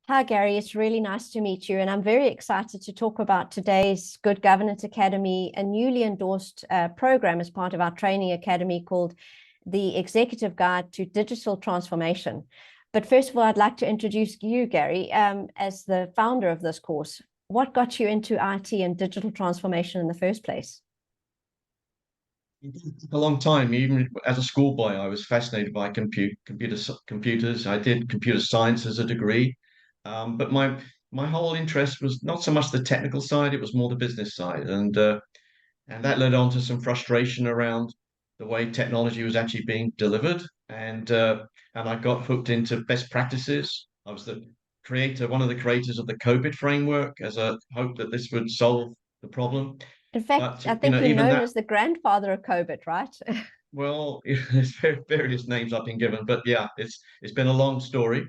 Hi, Gary. It's really nice to meet you. And I'm very excited to talk about today's Good Governance Academy, a newly endorsed program as part of our training academy called the Executive Guide to Digital Transformation. But first of all, I'd like to introduce you, Gary, as the founder of this course. What got you into IT and digital transformation in the first place? It took a long time. Even as a schoolboy, I was fascinated by computers. I did computer science as a degree, but my whole interest was not so much the technical side; it was more the business side, and that led on to some frustration around the way technology was actually being delivered, and I got hooked into best practices. I was one of the creators of the COVID framework, as a hope that this would solve the problem. In fact, But I think you're even known that. as the grandfather of COVID, right? Well, there's various names I've been given, but yeah, it's been a long story.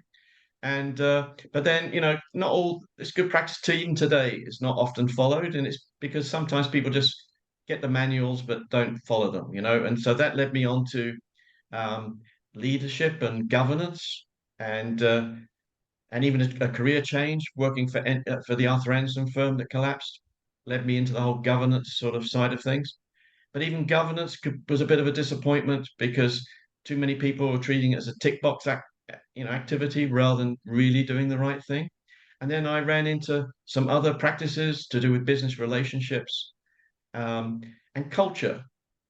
And but then not all it's good practice to even today is not often followed, and it's because sometimes people just get the manuals but don't follow them, And so that led me on to um, leadership and governance, and uh, and even a career change, working for the Arthur Andersen firm that collapsed, led me into the whole governance sort of side of things. But even governance was a bit of a disappointment because too many people were treating it as a tick box activity rather than really doing the right thing. And then I ran into some other practices to do with business relationships um, and culture.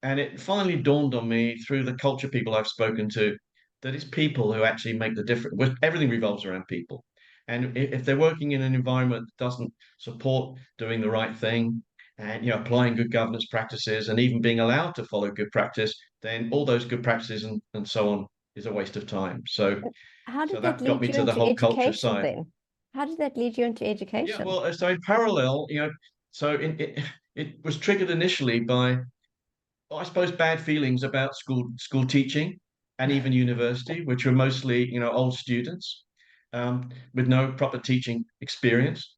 And it finally dawned on me through the culture people I've spoken to that it's people who actually make the difference. Everything revolves around people. And if they're working in an environment that doesn't support doing the right thing and applying good governance practices and even being allowed to follow good practice, then all those good practices and so on is a waste of time. So How so did that that got lead me you to the into whole culture education side. then? How did that lead you into Yeah, education? well, so in parallel, so it was triggered initially by, well, I suppose, bad feelings about school teaching and even university, which were mostly, old students with no proper teaching experience.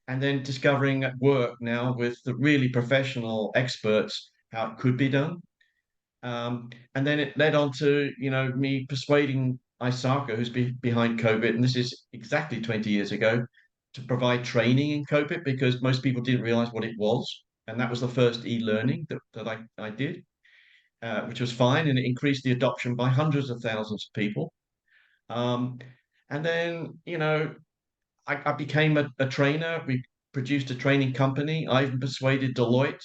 And then discovering at work now with the really professional experts how it could be done. And then it led on to, me persuading ISACA, who's behind COVID, and this is exactly 20 years ago, to provide training in COVID because most people didn't realize what it was. And that was the first e-learning that I did, which was fine, and it increased the adoption by hundreds of thousands of people. Um, and then, I became a trainer. We produced a training company. I even persuaded Deloitte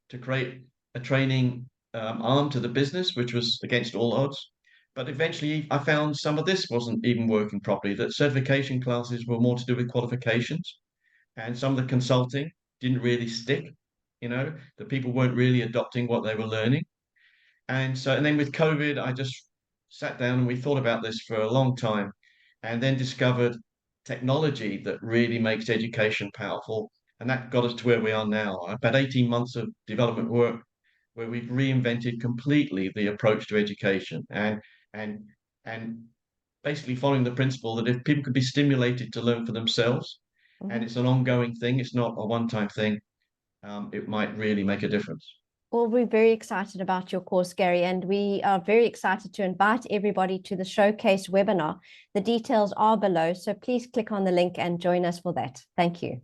to create a training arm to the business, which was against all odds. But eventually, I found some of this wasn't even working properly, that certification classes were more to do with qualifications, and some of the consulting didn't really stick, that people weren't really adopting what they were learning. And then with COVID, I just sat down and we thought about this for a long time and then discovered technology that really makes education powerful. And that got us to where we are now. About 18 months of development work where we've reinvented completely the approach to education and and basically following the principle that if people can be stimulated to learn for themselves, and Mhm. it's an ongoing thing, it's not a one-time thing, it might really make a difference. Well, we're very excited about your course, Gary, and we are very excited to invite everybody to the Showcase webinar. The details are below, so please click on the link and join us for that. Thank you.